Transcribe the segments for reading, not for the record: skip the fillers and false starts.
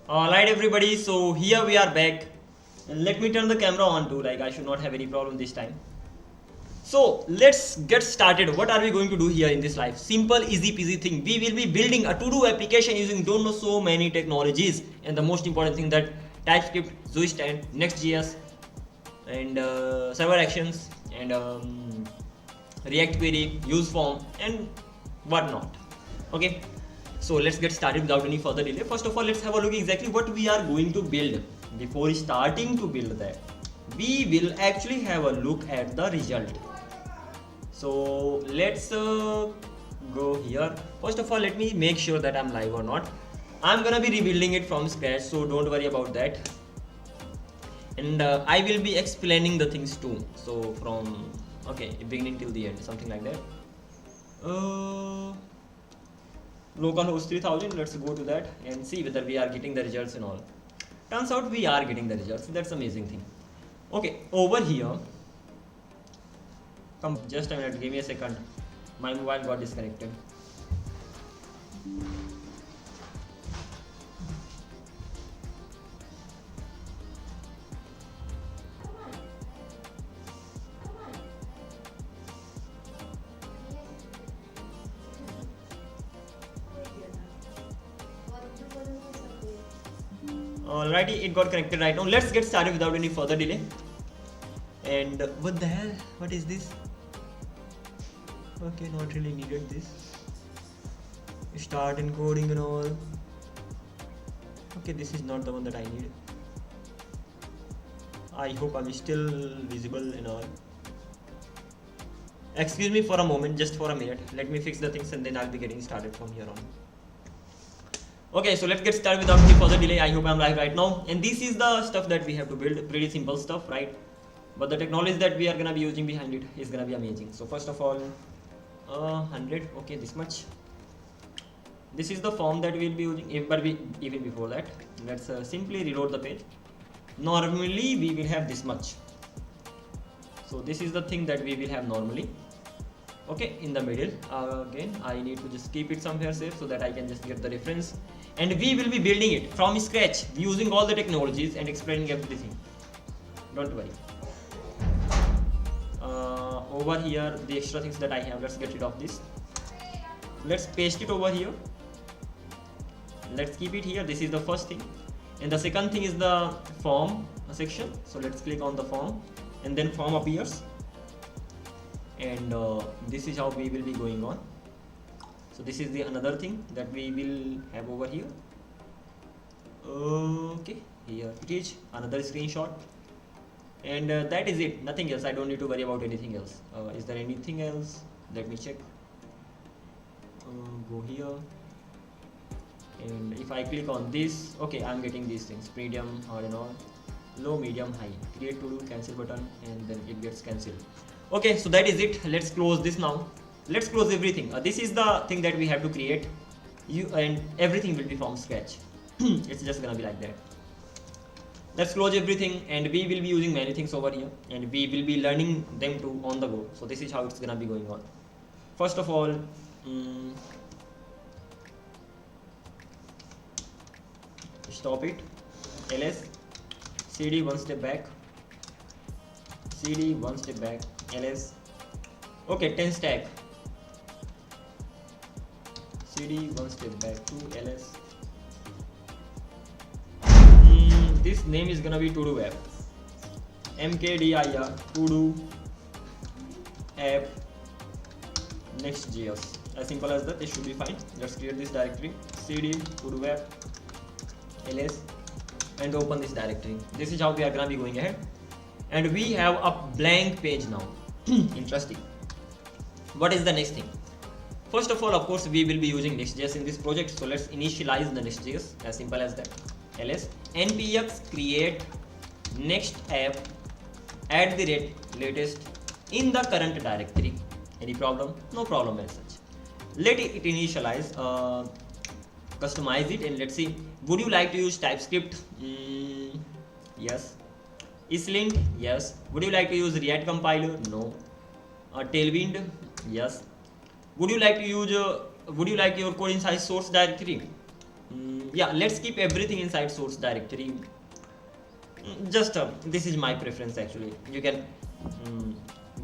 Alright everybody, so here we are back, and let me turn the camera on too, like I should not have any problem this time. So let's get started. What are we going to do here in this live? Simple, easy peasy thing. We will be building a to-do application using don't know so many technologies, and the most important thing that TypeScript, Zwist and Next.js and server actions and React query, use form and whatnot. Okay. So let's get started without any further delay. First of all, let's have a look exactly what we are going to build. Before starting to build that, we will actually have a look at the result. So let's go here. First of all, let me make sure that I'm live or not. I'm gonna be rebuilding it from scratch, so don't worry about that. And I will be explaining the things too. So from beginning till the end, something like that. Localhost 3000, let's go to that and see whether we are getting the results and all. Turns out we are getting the results. That's amazing thing. Okay, over here, come just a minute, give me a second. My mobile got disconnected. Alrighty, it got connected right now. Let's get started without any further delay. And what the hell? What is this? Okay, not really needed this. Start encoding and all. Okay, this is not the one that I need. I hope I'm still visible and all. Excuse me for a moment, just for a minute. Let me fix the things and then I'll be getting started from here on. Okay, so let's get started without any further delay. I hope I'm live right now. And this is the stuff that we have to build. Pretty simple stuff, right? But the technology that we are gonna be using behind it is gonna be amazing. So first of all, 100. Okay, this much. This is the form that we'll be using. But even before that, let's simply reload the page. Normally, we will have this much. So this is the thing that we will have normally. Okay, in the middle. Again, I need to just keep it somewhere safe so that I can just get the reference. And we will be building it from scratch using all the technologies and explaining everything. Don't worry. Over here, the extra things that I have, let's get rid of this. Let's paste it over here. Let's keep it here. This is the first thing. And the second thing is the form section. So let's click on the form and then form appears. And this is how we will be going on. So this is the another thing that we will have over here. Okay, here it is, another screenshot. And that is it, nothing else. I don't need to worry about anything else. Is there anything else? Let me check. Go here. And if I click on this, okay, I'm getting these things: medium, hard and all, low, medium, high. Create to do, cancel button, and then it gets cancelled. Okay, so that is it. Let's close this now. Let's close everything. This is the thing that we have to create. And everything will be from scratch. It's just gonna be like that. Let's close everything, and we will be using many things over here, and we will be learning them too on the go. So this is how it's gonna be going on. First of all, stop it. ls cd one step back, cd one step back, ls. Okay, 10 stack, cd one step back to ls. This name is gonna be to-do app, mkdir to-do app Next.js. As simple as that, it should be fine. Let's create this directory, cd to-do app ls, and open this directory. This is how we are gonna be going ahead. And we have a blank page now. Interesting. What is the next thing? First of all, of course, we will be using Next.js in this project. So let's initialize the Next.js, as simple as that. ls npx create next app @latest in the current directory. Any problem? No problem as such. Let it initialize, customize it, and let's see. Would you like to use TypeScript? Yes. ESLint? Yes. Would you like to use React compiler? No. Tailwind? Yes. Would you like to use? Would you like your code inside source directory? Yeah, let's keep everything inside source directory. Just this is my preference actually. You can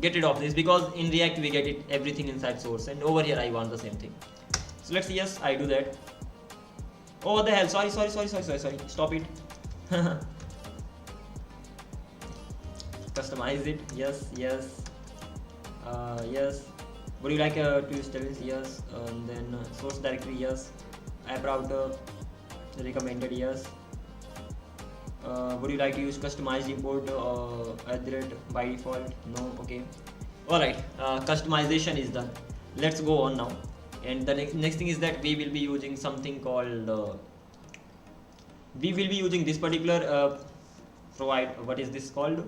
get rid of this because in React we get it everything inside source, and over here I want the same thing. So let's see. Yes, I do that. Oh, what the hell? Sorry. Stop it. Customize it. Yes. Yes. Would you like to use tables? Yes. And then source directory. Yes. App router recommended. Yes. Would you like to use customized import by default? No. Okay. Alright, customization is done. Let's go on now. And the next thing is that we will be using something called we will be using this particular provide. What is this called?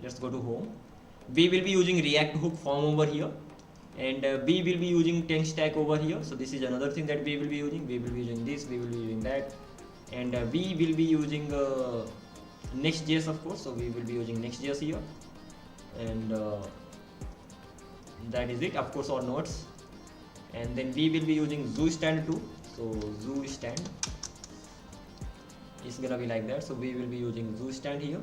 Let's go to home. We will be using React hook form over here, and we will be using tank stack over here. So this is another thing that we will be using. We will be using this, we will be using that, and we will be using Next.js, of course. So we will be using Next.js here, and that is it, of course, our nodes. And then we will be using zoo stand too. So zoo stand is gonna be like that. So we will be using zoo stand here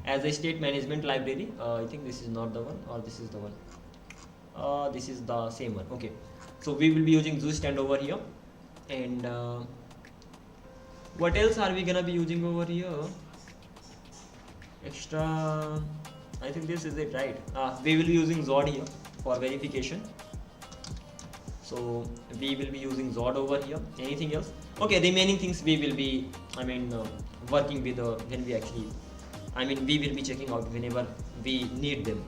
as a state management library. I think this is not the one, or this is the one. This is the same one. Okay, so we will be using zoo stand over here. And what else are we gonna be using over here? Extra, I think this is it, right? We will be using Zod here for verification. So we will be using Zod over here. Anything else? Okay, remaining things we will be, working with when we actually, we will be checking out whenever we need them.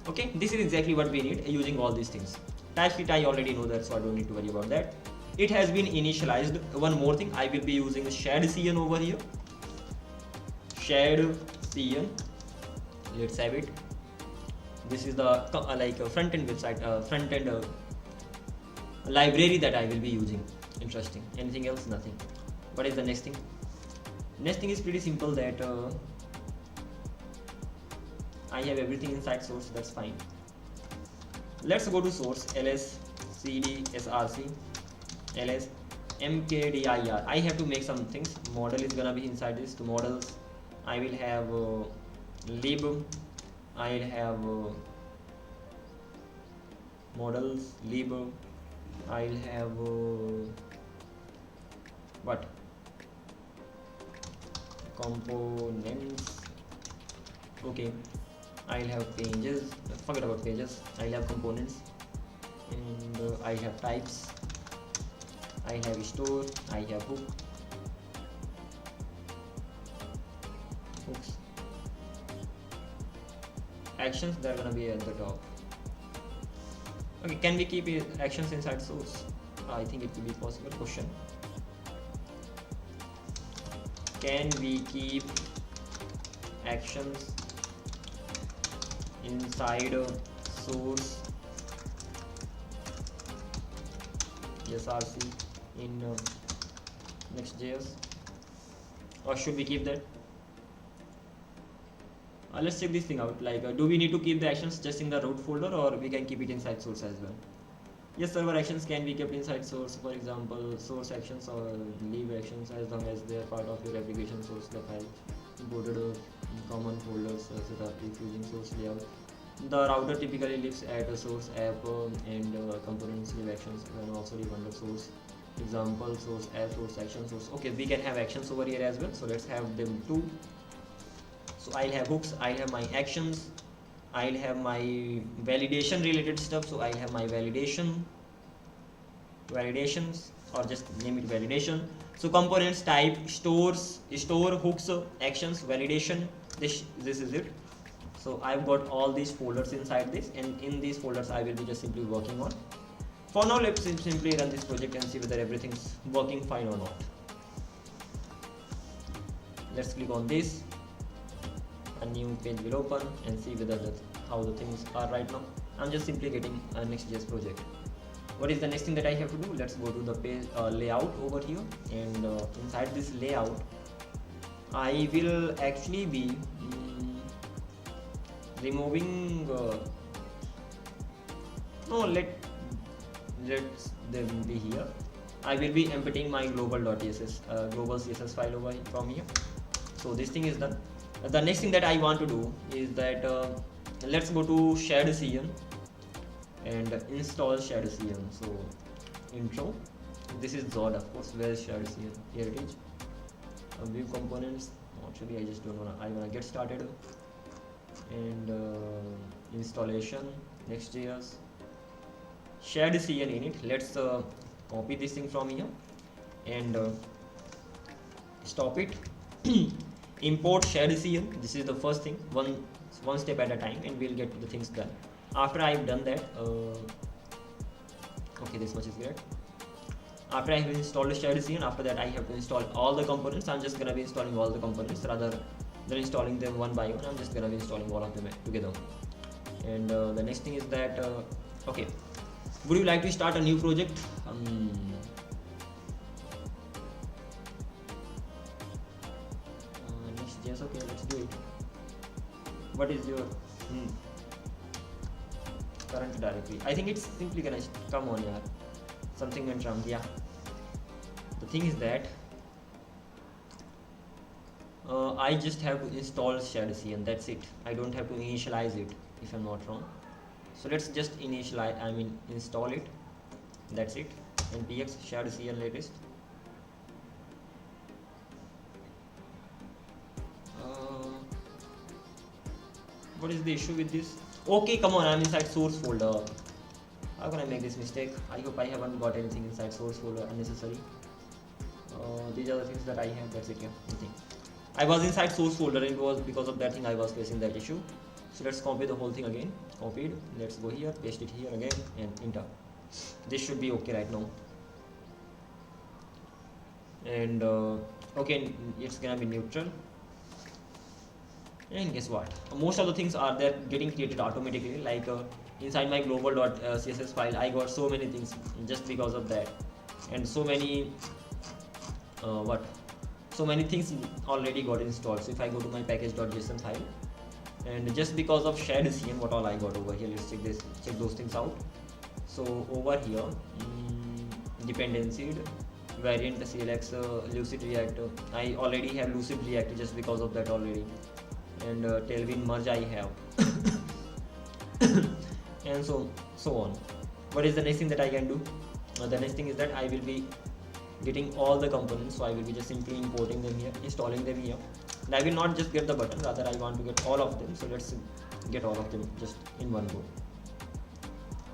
Okay, this is exactly what we need using all these things. TypeScript I already know that, so I don't need to worry about that. It has been initialized. One more thing, I will be using Shahed CN over here. Shahed CN. Let's have it. This is the front-end website, front-end library that I will be using. Interesting. Anything else? Nothing. What is the next thing? Next thing is pretty simple, that I have everything inside source. That's fine. Let's go to source. ls cd src ls mkdir. I have to make some things. Model is gonna be inside this. To models, I will have lib. I'll have models lib. I'll have what? Components. Okay. I'll have pages. Forget about pages. I'll have components, and I have types. I have store. I have hook. Hooks. Actions, they're gonna be at the top. Okay, can we keep actions inside source? I think it will be possible. Question: can we keep actions inside source src in Next.js, or should we keep that? Let's check this thing out. Do we need to keep the actions just in the root folder, or we can keep it inside source as well? Yes, server actions can be kept inside source. For example, source actions or leave actions, as long as they are part of your application source, the file imported common folders set up if using source layout. The router typically lives at a source app, and components leave actions can also live under source. Example, source app, source action, source. Okay, we can have actions over here as well. So let's have them too. So I'll have hooks, I'll have my actions, I'll have my validation related stuff. So I'll have my validations, or just name it validation. So components, type, store, hooks, actions, validation. This is it. So I've got all these folders inside this, and in these folders I will be just simply working on. For now, let's simply run this project and see whether everything's working fine or not. Let's click on this. A new page will open and see whether how the things are right now. I'm just simply getting a Next.js project. What is the next thing that I have to do? Let's go to the page layout over here, and inside this layout I will actually be removing let's they will be here. I will be emptying my global.css global CSS file over from here. So this thing is done. The next thing that I want to do is that let's go to Shahed and install Shahed. So intro, this is Zod, of course. Where is Shahed? Here it is. View components. Actually, I just don't wanna. I wanna get started. And installation, Next.js, Shahed in it. Let's copy this thing from here and stop it. Import Shahed. This is the first thing, one step at a time, and we'll get to the things done. After I've done that, okay, this much is great. After I have installed Shahed, after that I have to install all the components. I'm just gonna be installing all the components rather than installing them one by one. I'm just gonna be installing all of them together. And the next thing is that okay, would you like to start a new project? Next.js, okay, let's do it. What is your current directory? I think it's simply gonna come on here. Something went wrong. Yeah. The thing is that I just have to install Shahed and that's it. I don't have to initialize it if I'm not wrong. So let's just install it. That's it. npx Shahed latest. What is the issue with this? Okay, come on, I'm inside source folder. How can I make this mistake? I hope I haven't got anything inside source folder unnecessary. These are the things that I have. That's it. Yeah, nothing. I was inside source folder and it was because of that thing I was facing that issue. So let's copy the whole thing again. Copied. Let's go here, paste it here again, and enter. This should be okay right now. And okay, it's gonna be neutral. And guess what? Most of the things are there getting created automatically. Like inside my global.css file, I got so many things just because of that, and so many so many things already got installed. So if I go to my package.json file, and just because of Shahed, what all I got over here, let's check those things out. So over here, dependency, variant CLX, Lucid React. I already have Lucid React just because of that already, and Tailwind merge I have, and so on. What is the next thing that I can do? The next thing is that I will be getting all the components. So I will be just simply importing them here, installing them here. And I will not just get the button, rather I want to get all of them. So let's get all of them just in one go.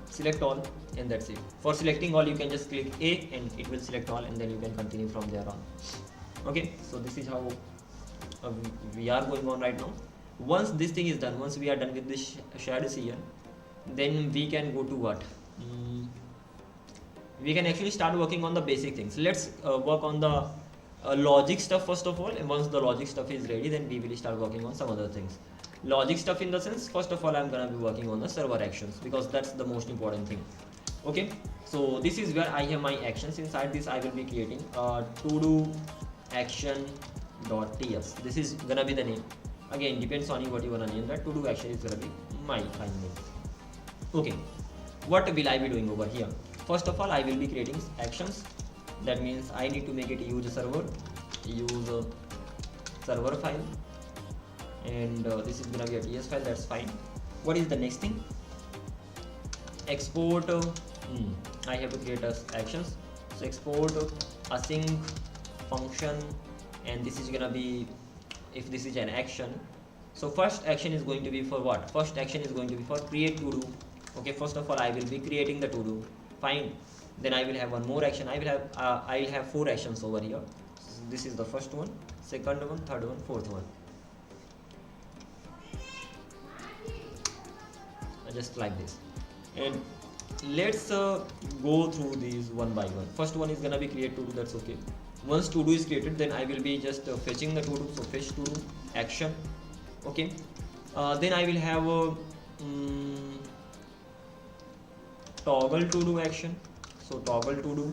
Select all, and that's it. For selecting all, you can just click A and it will select all, and then you can continue from there on. Okay, so this is how we are going on right now. Once this thing is done, once we are done with this Shahed, then we can go to what? We can actually start working on the basic things. Let's work on the logic stuff first of all, and once the logic stuff is ready, then we will start working on some other things. Logic stuff in the sense, first of all, I'm gonna be working on the server actions, because that's the most important thing. Okay, so this is where I have my actions. Inside this I will be creating todo action.ts. This is gonna be the name. Again, depends on you what you wanna name that. Todo action is gonna be my file name. Okay, what will I be doing over here? First of all, I will be creating actions. That means I need to make it use server file, and this is gonna be a TS file. That's fine. What is the next thing? Export. I have to create actions. So export async function, and this is gonna be, if this is an action, so first action is going to be for what? First action is going to be for create to do. Okay, first of all, I will be creating the to do. Fine. Then I will have one more action. I will have 4 actions over here. So this is the first one, second one, third one, fourth one. Just like this. And let's go through these one by one. First one is gonna be create to do. That's okay. Once to do is created, then I will be just fetching the to do. So fetch to do action. Okay. Then I will have toggle to do action. So toggle to do,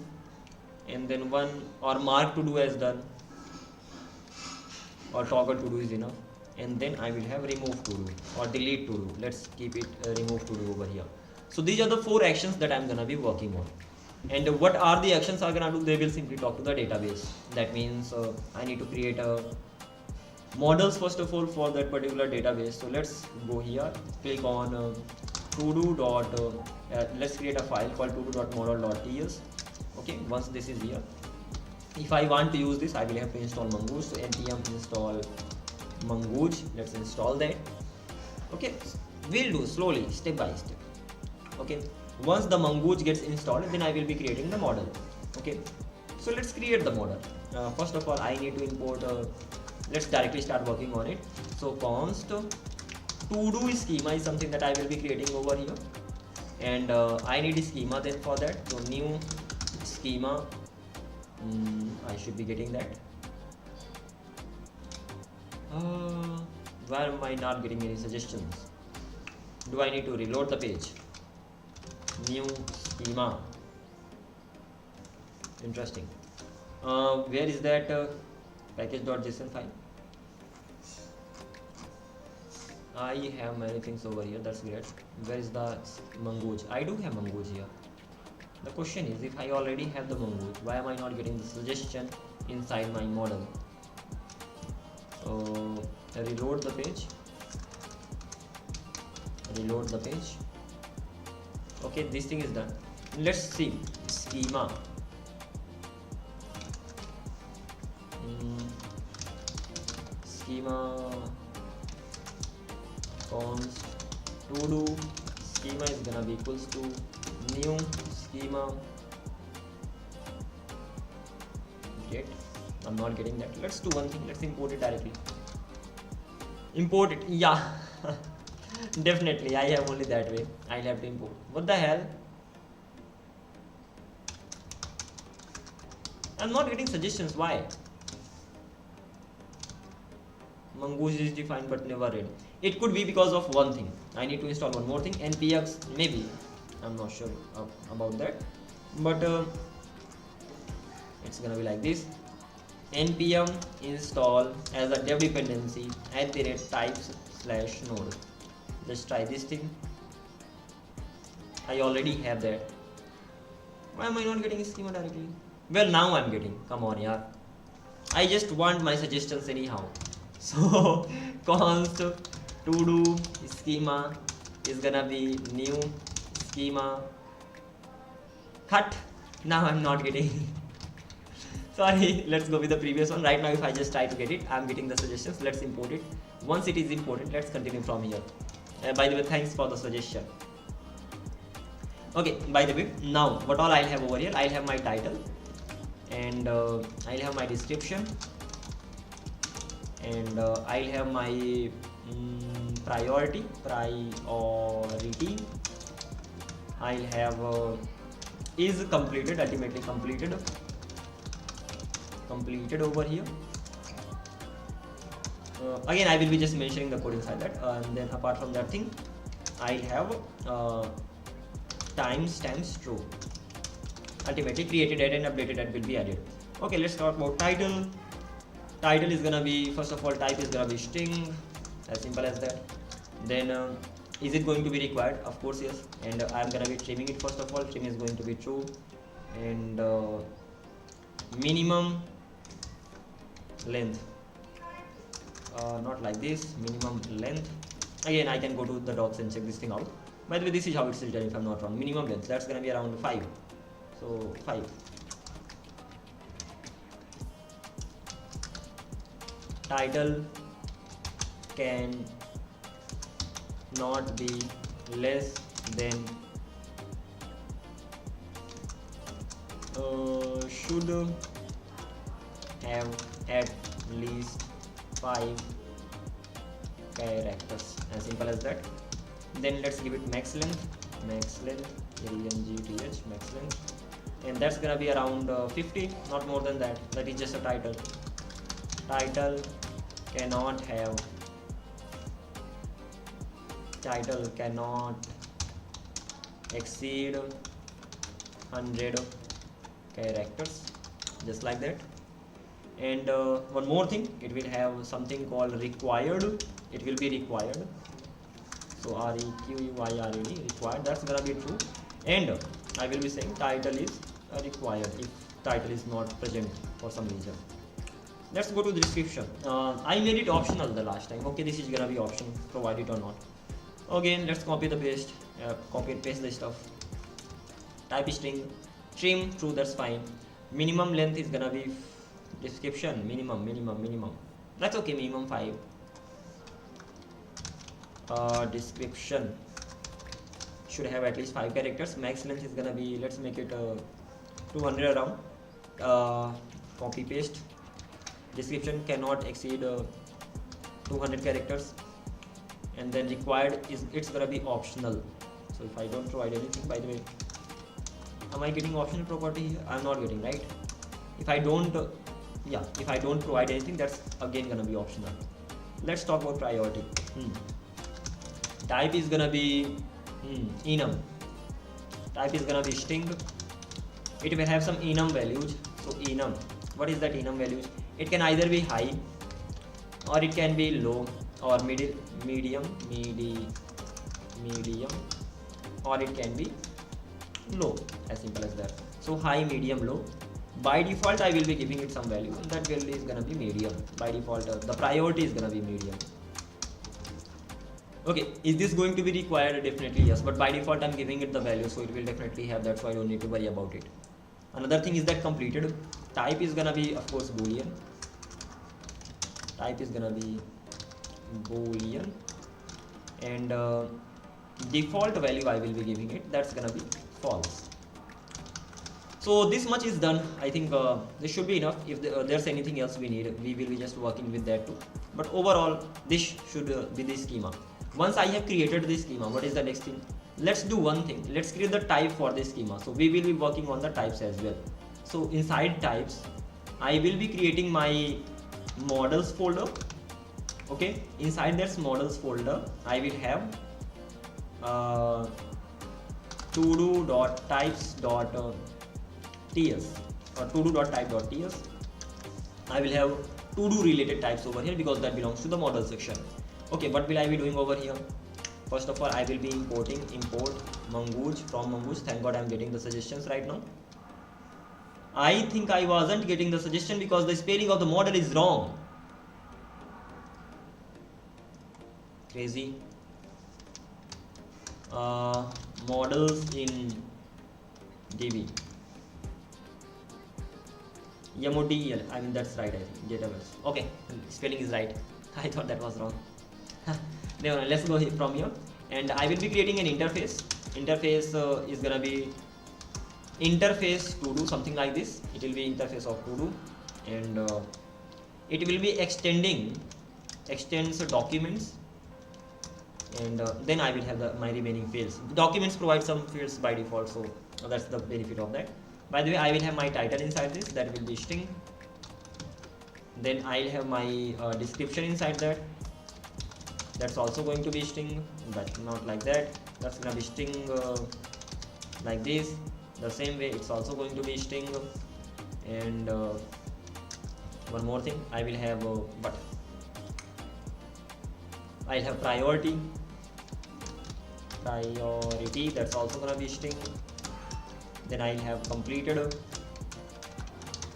and then one or mark to do as done, or toggle to do is enough. And then I will have remove to do or delete to do. Let's keep it remove to do over here. So these are the 4 actions that I'm gonna be working on. And what are the actions are gonna do? They will simply talk to the database. That means I need to create a models first of all for that particular database. So let's go here, click on todo dot let's create a file called todo.model.ts. okay, once this is here, if I want to use this, I will have to install Mongoose. So npm install Mongoose, let's install that. Okay, we'll do slowly, step by step. Okay, once the Mongoose gets installed, then I will be creating the model. Okay, so let's create the model. First of all, I need to import let's directly start working on it. So const todo schema is something that I will be creating over here, and I need a schema then for that. So new schema, I should be getting that. Why am I not getting any suggestions? Do I need to reload the page? New schema, interesting. Where is that package.json file? I have many things over here, that's great. Where is the Mongoose? I do have Mongoose here. The question is, if I already have the Mongoose, why am I not getting the suggestion inside my model? Reload the page. Reload the page. Okay, this thing is done. Let's see schema. Schema const todo schema is gonna be equals to new schema. Great, I'm not getting that. Let's do one thing, let's import it directly. Import it, yeah. Definitely, I have only that way. I'll have to import. What the hell? I'm not getting suggestions. Why? Mongoose is defined but never read. It could be because of one thing. I need to install one more thing. npx, maybe. I'm not sure about that. But it's gonna be like this. npm install as a dev dependency @types/node. Let's try this thing. I already have that. Why am I not getting schema directly? Well, now I'm getting. Come on, yeah. I just want my suggestions anyhow. So const todo schema is gonna be new schema. Cut. Now I'm not getting. Sorry, let's go with the previous one. Right now, if I just try to get it, I'm getting the suggestions. Let's import it. Once it is imported, let's continue from here. By the way, thanks for the suggestion. Okay, by the way, now what all I'll have over here, I'll have my title, and I'll have my description, and I'll have my priority. I'll have is completed, ultimately completed over here. Again, I will be just mentioning the code inside that, and then apart from that thing, I'll have timestamps true. Ultimately created and updated that will be added. Okay, let's talk about title. Title is gonna be, first of all, type is gonna be string, as simple as that. Then is it going to be required? Of course, yes. And I'm gonna be trimming it. First of all, trim is going to be true, and minimum length, not like this, minimum length. Again, I can go to the docs and check this thing out. By the way, this is how it's written if I'm not wrong. Minimum length, that's gonna be around 5. So 5. Title can not be less than should have at least 5 characters, as simple as that. Then let's give it max length, LNGTH, max length, and that's gonna be around 50, not more than that. That is just a title. Title cannot exceed 100 characters, just like that. And one more thing, it will have something called required. It will be required. So required, required, that's gonna be true. And I will be saying title is required if title is not present for some reason. Let's go to the description. I made it optional the last time. Okay, this is gonna be option, provide it or not. Again, let's copy and paste the stuff. Type string, trim, true, that's fine. Minimum length is gonna be description, minimum. That's okay, minimum 5. Description should have at least 5 characters. Max length is gonna be, let's make it 200 around. Copy paste. Description cannot exceed 200 characters, and then required is, it's gonna be optional. So if I don't provide anything, by the way, am I getting optional property here? I'm not getting, right? If I don't provide anything, that's again gonna be optional. Let's talk about priority. Type is gonna be enum. Type is gonna be string. It will have some enum values. So enum, what is that enum values? It can either be high, or it can be low, or medium, or it can be low, as simple as that. So high, medium, low. By default I will be giving it some value, and that value is gonna be medium. By default the priority is gonna be medium. Okay, is this going to be required? Definitely yes, but by default I'm giving it the value, so it will definitely have that, so I don't need to worry about it. Another thing is that completed. Type is gonna be, of course, boolean. Type is gonna be boolean, and default value I will be giving it, that's gonna be false. So this much is done. I think this should be enough. If there's anything else we need, we will be just working with that too. But overall, this should be the schema. Once I have created this schema, what is the next thing? Let's do one thing. Let's create the type for this schema. So we will be working on the types as well. So inside types, I will be creating my models folder. Okay, inside this models folder, I will have todo.types.ts or todo.type.ts. I will have to-do related types over here because that belongs to the model section. Okay, what will I be doing over here? First of all, I will be import Mongoose from Mongoose. Thank God I'm getting the suggestions right now. I think I wasn't getting the suggestion because the spelling of the model is wrong. Crazy. Models in DB. MODEL, I mean that's right, I think, database. Okay, spelling is right. I thought that was wrong. Now let's go from here, and I will be creating an interface. Interface is gonna be interface to do something like this. It will be interface of to do, and it will be extends documents, and then I will have my remaining fields. Documents provide some fields by default, so that's the benefit of that. By the way, I will have my title inside this, that will be string. Then I'll have my description inside that. That's also going to be string, but not like that. That's gonna be string like this. The same way, it's also going to be string. And one more thing, I will have but I'll have priority. That's also gonna be string. Then I'll have completed.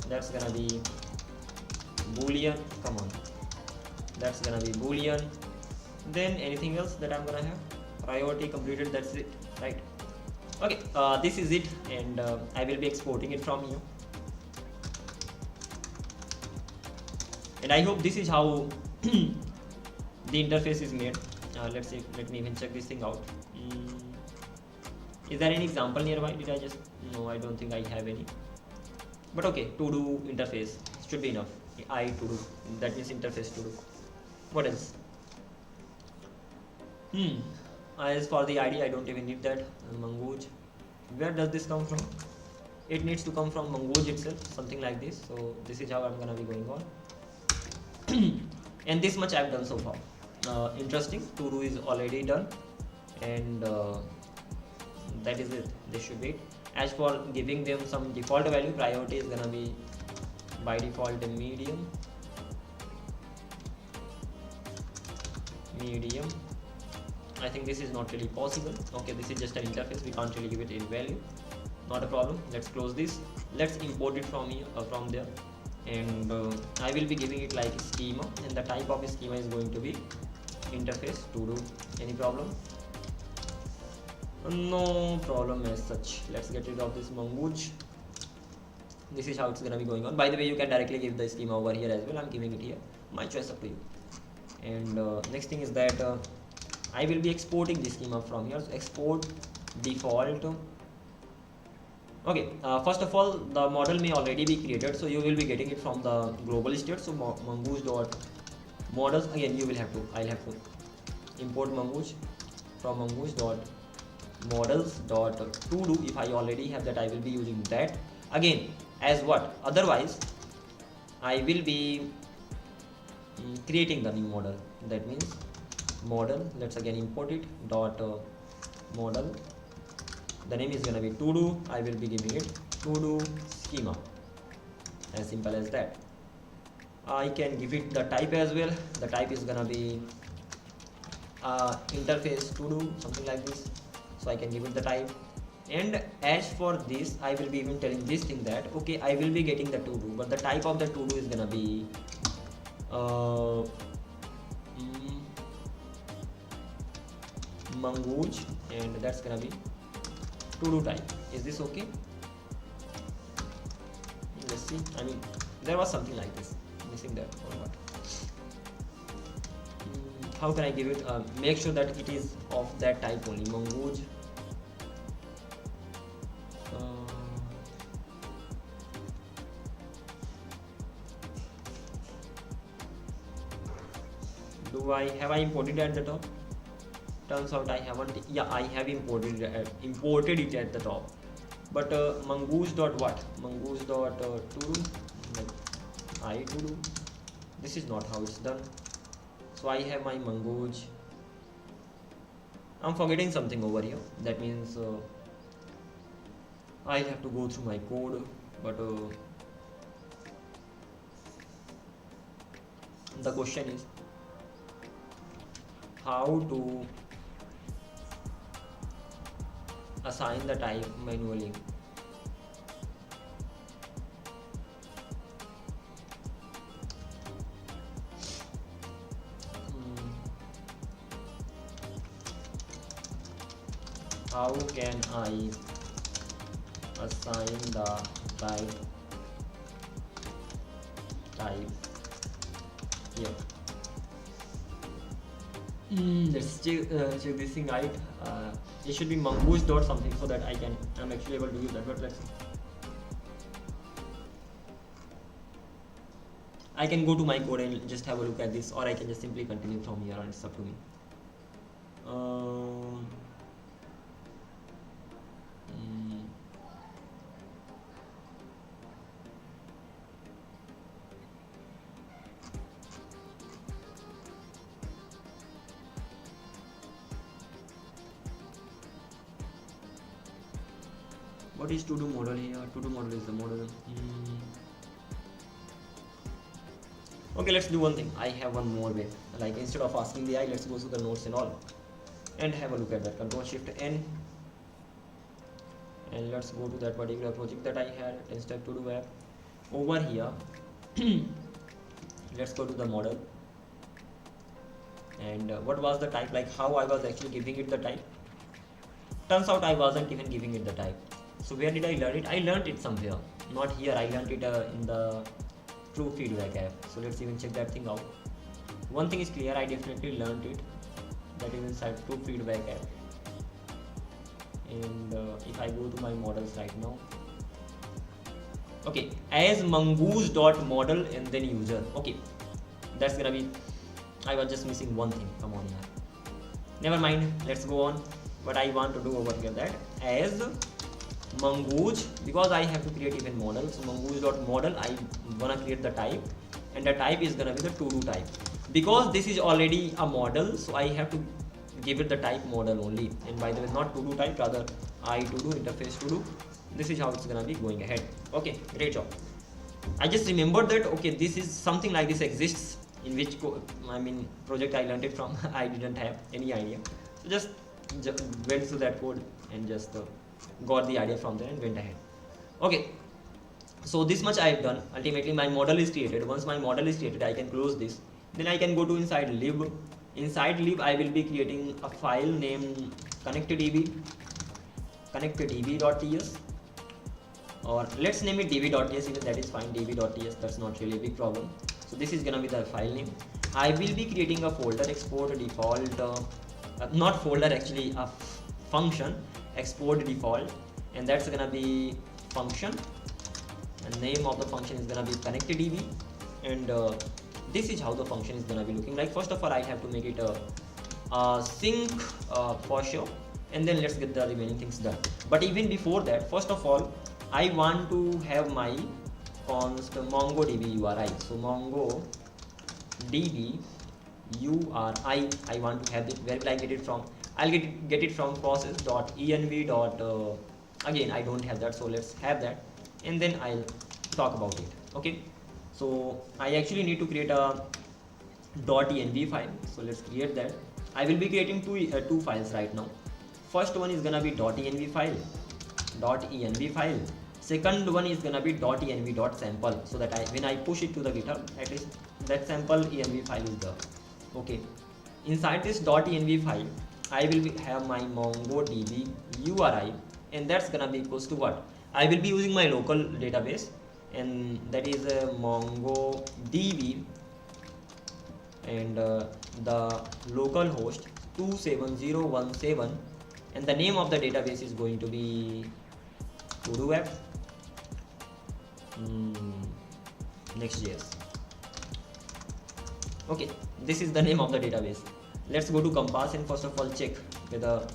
That's gonna be boolean. Come on, that's gonna be boolean. Then anything else that I'm gonna have? Priority, completed, that's it, right? Okay, this is it, and I will be exporting it from here. And I hope this is how the interface is made. Let's see, let me even check this thing out. Is there any example nearby? Did I just, no, I don't think I have any. But okay, to do interface should be enough. I to do, that means interface to do. What else? As for the ID, I don't even need that. Mongoose. Where does this come from? It needs to come from Mongoose itself, something like this. So this is how I'm gonna be going on. And this much I've done so far. Interesting. To do is already done, and that is it. This should be it. As for giving them some default value, priority is gonna be by default medium. I think this is not really possible. Okay, this is just an interface, we can't really give it any value. not a problem. Let's close this. Let's import it from here, from there, and I will be giving it like schema, and the type of schema is going to be interface to do. Any problem? No problem as such. Let's get rid of this mongoose. This is how it's gonna be going on. By the way, you can directly give the schema over here as well. I'm giving it here. My choice, up to you. And next thing is that I will be exporting the schema from here. So export default. Okay, first of all, the model may already be created, so you will be getting it from the global state. So mongoose dot models, again I'll have to import mongoose from mongoose dot models dot to do. If I already have that, I will be using that again as what, otherwise I will be creating the new model. That means model, let's again import it dot model, the name is gonna be to do. I will be giving it to do schema, as simple as that. I can give it the type as well. The type is gonna be interface to do, something like this. So I can give it the type. And as for this, I will be even telling this thing that okay, I will be getting the to do, but the type of the to do is gonna be mongoose, and that's gonna be to do type. Is this okay? Let's see. I mean, there was something like this missing there or what? How can I give it? Make sure that it is of that type only. Mongoose. Have I imported at the top? Turns out I haven't. Yeah, I have imported it at the top. But mongoose dot what? Mongoose dot to do, like I to do. This is not how it's done. So I have my mongoose. I'm forgetting something over here. That means I have to go through my code. But the question is how to assign the type manually. How can I assign the type here? Let's check this thing right. It should be mongoose dot something, so that I'm actually able to use that. But let's see. I can go to my code and just have a look at this, or I can just simply continue from here on. It's up to me. What is to do model here? To do model is the model. Okay, let's do one thing. I have one more way. Like instead of asking the AI, let's go to the notes and all and have a look at that. Control Shift N, and let's go to that particular project that I had, 10-step to do app. Over here, let's go to the model. And what was the type? Like how I was actually giving it the type. Turns out I wasn't even giving it the type. So where did I learn it? I learned it somewhere. Not here. I learned it in the True Feedback app. So let's even check that thing out. One thing is clear. I definitely learned it. That is inside True Feedback app. And if I go to my models right now. Okay, as mongoose.model and then user. Okay, that's gonna be. I was just missing one thing. Come on, yaar. Never mind. Let's go on. What I want to do over here, that as mongoose, because I have to create even model. So mongoose.model, I wanna create the type, and the type is gonna be the to do type. Because this is already a model, so I have to give it the type model only. And by the way, not to do type, rather I to do, interface to do. This is how it's gonna be going ahead. Okay, great job. I just remembered that okay, this is something like this exists in which project I learned it from. I didn't have any idea. So just went through that code and just got the idea from there and went ahead. Okay, so this much I have done. Ultimately my model is created. Once my model is created, I can close this. Then I can go to inside lib. Inside lib I will be creating a file named connectdb.ts, or let's name it db.ts, even that is fine. db.ts, that's not really a big problem. So this is gonna be the file name. I will be creating a folder, export default, not folder actually, a function, export default, and that's gonna be function, and name of the function is gonna be connectdb, and this is how the function is gonna be looking like. First of all, I have to make it a sync for sure, and then let's get the remaining things done. But even before that, first of all, I want to have my const MongoDB URI. So MongoDB URI, I want to have it. Where will I get it from? I'll get it from process.env. Again, I don't have that, so let's have that, and then I'll talk about it. Okay, so I actually need to create a .env file. So let's create that. I will be creating two files right now. First one is gonna be .env file. Second one is gonna be .env.sample, so that when I push it to the GitHub, at least that sample env file is there. Okay, inside this .env file, I will have my MongoDB URI, and that's gonna be equals to what? I will be using my local database, and that is MongoDB, and the local host 27017, and the name of the database is going to be Todo app, Next.js. Okay, this is the name of the database. Let's go to Compass and first of all check whether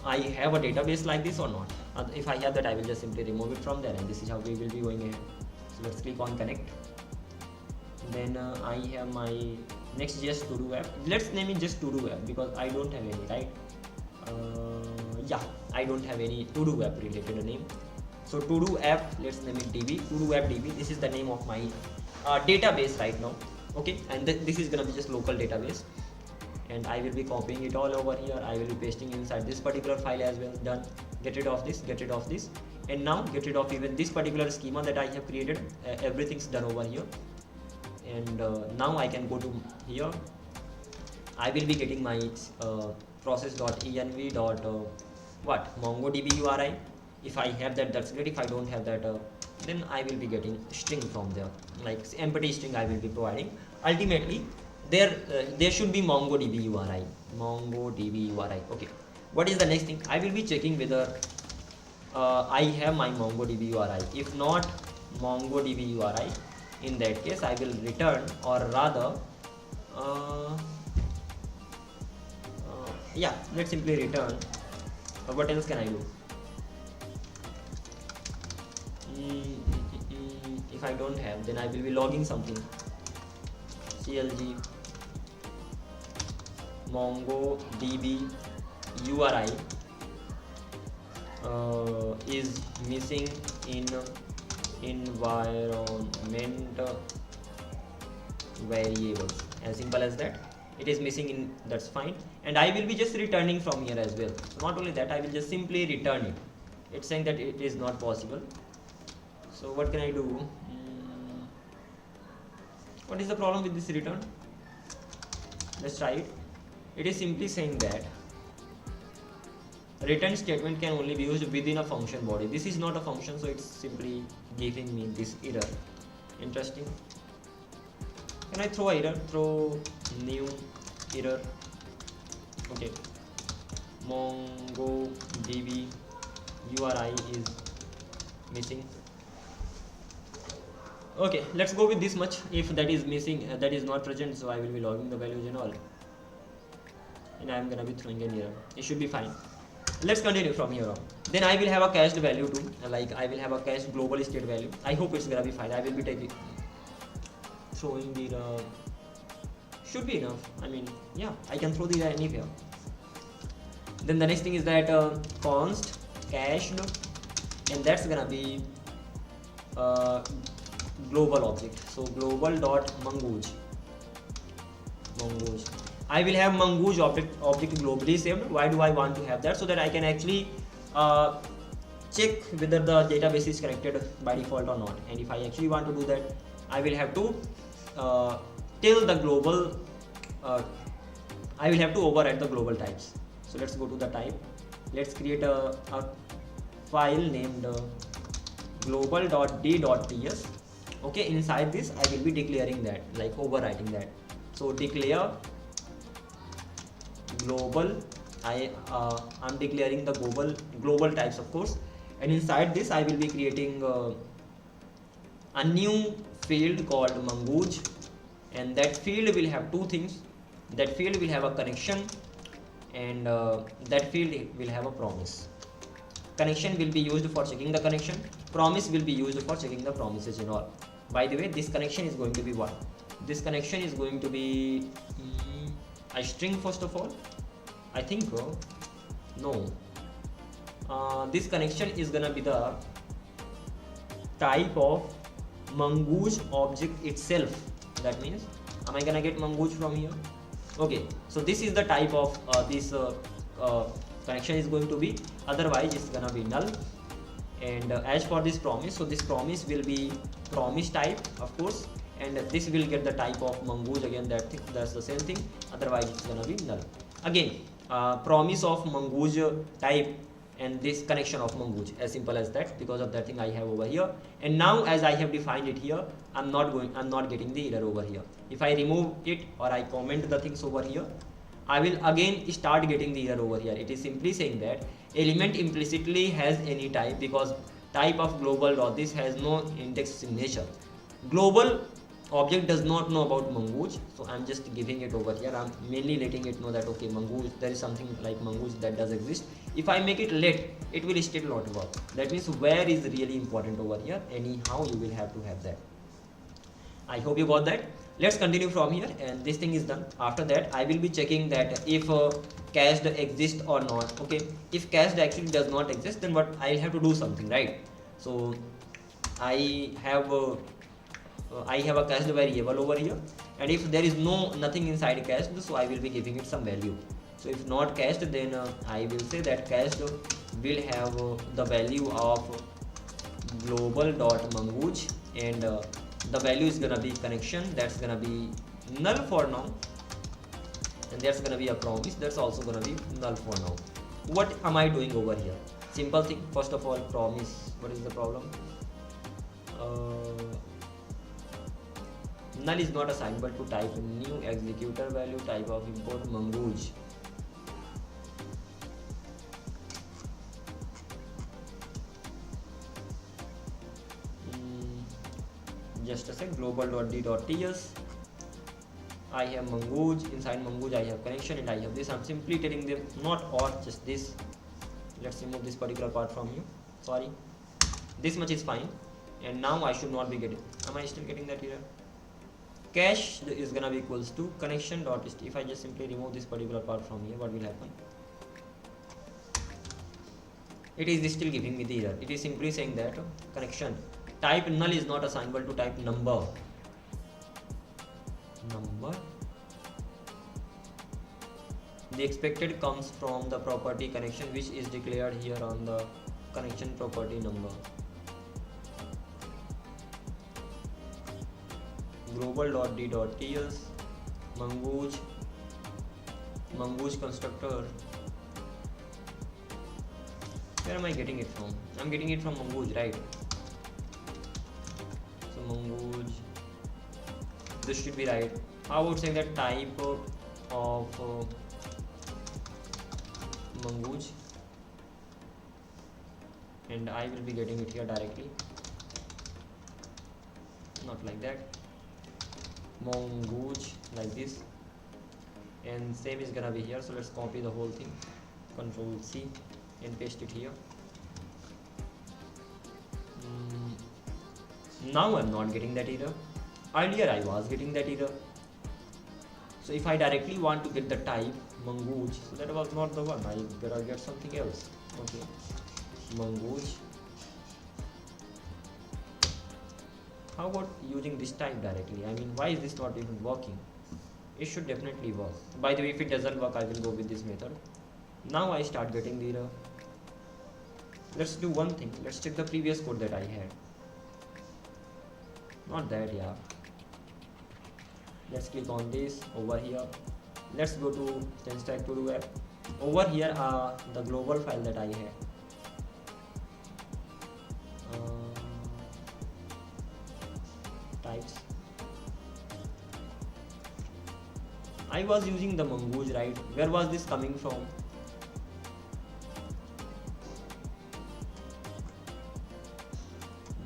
I have a database like this or not. If I have that, I will just simply remove it from there, and this is how we will be going ahead. So let's click on connect. Then I have my Next.js Todo app. Let's name it just Todo app because I don't have any, right? Yeah, I don't have any Todo app related name. So Todo app, let's name it DB. Todo app DB. This is the name of my database right now. Okay, and this is gonna be just local database, and I will be copying it all over here. I will be pasting inside this particular file as well. Done. Get rid of this, and now get rid of even this particular schema that I have created. Everything's done over here, and now I can go to here. I will be getting my process.env. MongoDB URI. If I have that, that's great. If I don't have that, then I will be getting string from there, like empty string I will be providing. Ultimately, there should be MongoDB URI. Okay, what is the next thing? I will be checking whether I have my MongoDB URI. If not MongoDB URI, in that case I will return, or rather yeah, let's simply return. What else can I do? If I don't have, then I will be logging something. CLG MongoDB URI is missing in environment variables. As simple as that. It is missing in, that's fine, and I will be just returning from here as well. So not only that, I will just simply return it. It's saying that it is not possible. So what can I do? What is the problem with this return? Let's try it. It is simply saying that return statement can only be used within a function body. This is not a function, so it's simply giving me this error. Interesting. Can I throw error? Throw new error. Okay. MongoDB URI is missing. Okay, let's go with this much. If that is missing, that is not present, so I will be logging the values and all, and I am gonna be throwing an error. It should be fine. Let's continue from here on. Then I will have a cached value too, like I will have a cached global state value. I hope it's gonna be fine. I will be taking throwing the should be enough. I mean, yeah, I can throw the anywhere. Then the next thing is that const cached, and that's gonna be global object. So global dot mongoose. I will have mongoose object globally saved. Why do I want to have that? So that I can actually check whether the database is connected by default or not. And if I actually want to do that, I will have to tell the global, I will have to override the global types. So let's go to the type. Let's create a file named global.d.ts. Okay, inside this I will be declaring that, like overwriting that. So declare global, I'm declaring the global types, of course, and inside this I will be creating a new field called Mongoose, and that field will have two things. That field will have a connection, and that field will have a promise. Connection will be used for checking the connection, promise will be used for checking the promises and all. By the way, this connection is going to be what? This connection is going to be a string first of all, I think. No, this connection is gonna be the type of Mongoose object itself. That means, am I gonna get Mongoose from here? Okay, so this is the type of this connection is going to be, otherwise it's gonna be null. And as for this promise, so this promise will be promise type, of course, and this will get the type of Mongoose again. That's the same thing, otherwise it's gonna be null. Again, promise of Mongoose type and this connection of Mongoose, as simple as that, because of that thing I have over here. And now as I have defined it here, I'm not getting the error over here. If I remove it or I comment the things over here, I will again start getting the error over here. It is simply saying that element implicitly has any type, because type of global or this has no index signature. Global object does not know about Mongoose, so I'm just giving it over here. I'm mainly letting it know that okay, Mongoose, there is something like Mongoose that does exist. If I make it let, it will still not work. That means where is really important over here. Anyhow, you will have to have that. I hope you got that. Let's continue from here, and this thing is done. After that, I will be checking that if cached exists or not. Okay, if cached actually does not exist, then what I'll have to do something, right? So I have a cached variable over here, and if there is nothing inside cached, so I will be giving it some value. So if not cached, then I will say that cached will have the value of global.mongoose, and the value is gonna be connection, that's gonna be null for now, and that's gonna be a promise, that's also gonna be null for now. What am I doing over here? Simple thing. First of all, promise. What is the problem? Null is not assignable to type new executor value type of import Mongoose. Just a sec. Global.d.ts. I have Mongoose. Inside Mongoose I have connection, and I have this. I'm simply telling them not or, just this. Let's remove this particular part from you. Sorry, this much is fine. And now I should not be getting. Am I still getting that error? Cache is gonna be equals to connection dot. If I just simply remove this particular part from here, what will happen? It is still giving me the error. It is simply saying that connection type null is not assignable to type number. The expected comes from the property connection, which is declared here on the connection property number. Global.d.ts Mongoose constructor. Where am I getting it from? I'm getting it from Mongoose, right? So Mongoose, this should be right. How about saying that type of Mongoose, and I will be getting it here directly, not like that. Mongoose like this, and same is gonna be here. So let's copy the whole thing, Control C, and paste it here. Now I'm not getting that error. Earlier I was getting that error. So if I directly want to get the type Mongoose, so that was not the one. I gotta get something else. Okay, Mongoose. How about using this type directly? I mean, why is this not even working? It should definitely work. By the way, if it doesn't work, I will go with this method. Now I start getting the error. let's do one thing. Let's check the previous code that I had. Not that, yeah. Let's click on this over here. Let's go to FullStack Todo app. Over here are the global file that I had. Types. I was using the Mongoose, right? Where was this coming from?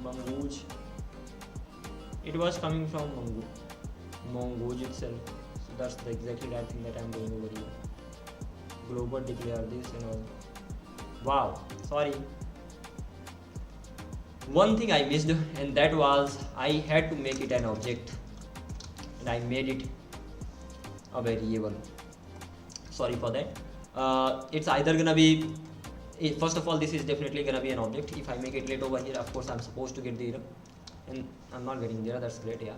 Mongoose. It was coming from Mongoose itself. So that's the exactly right thing that I'm doing over here. Global declare this and all. Wow, sorry. One thing I missed, and that was I had to make it an object, and I made it a variable. Sorry for that. It's either gonna be, first of all, this is definitely gonna be an object. If I make it late over here, of course I'm supposed to get the error, and I'm not getting the error. That's great, yeah,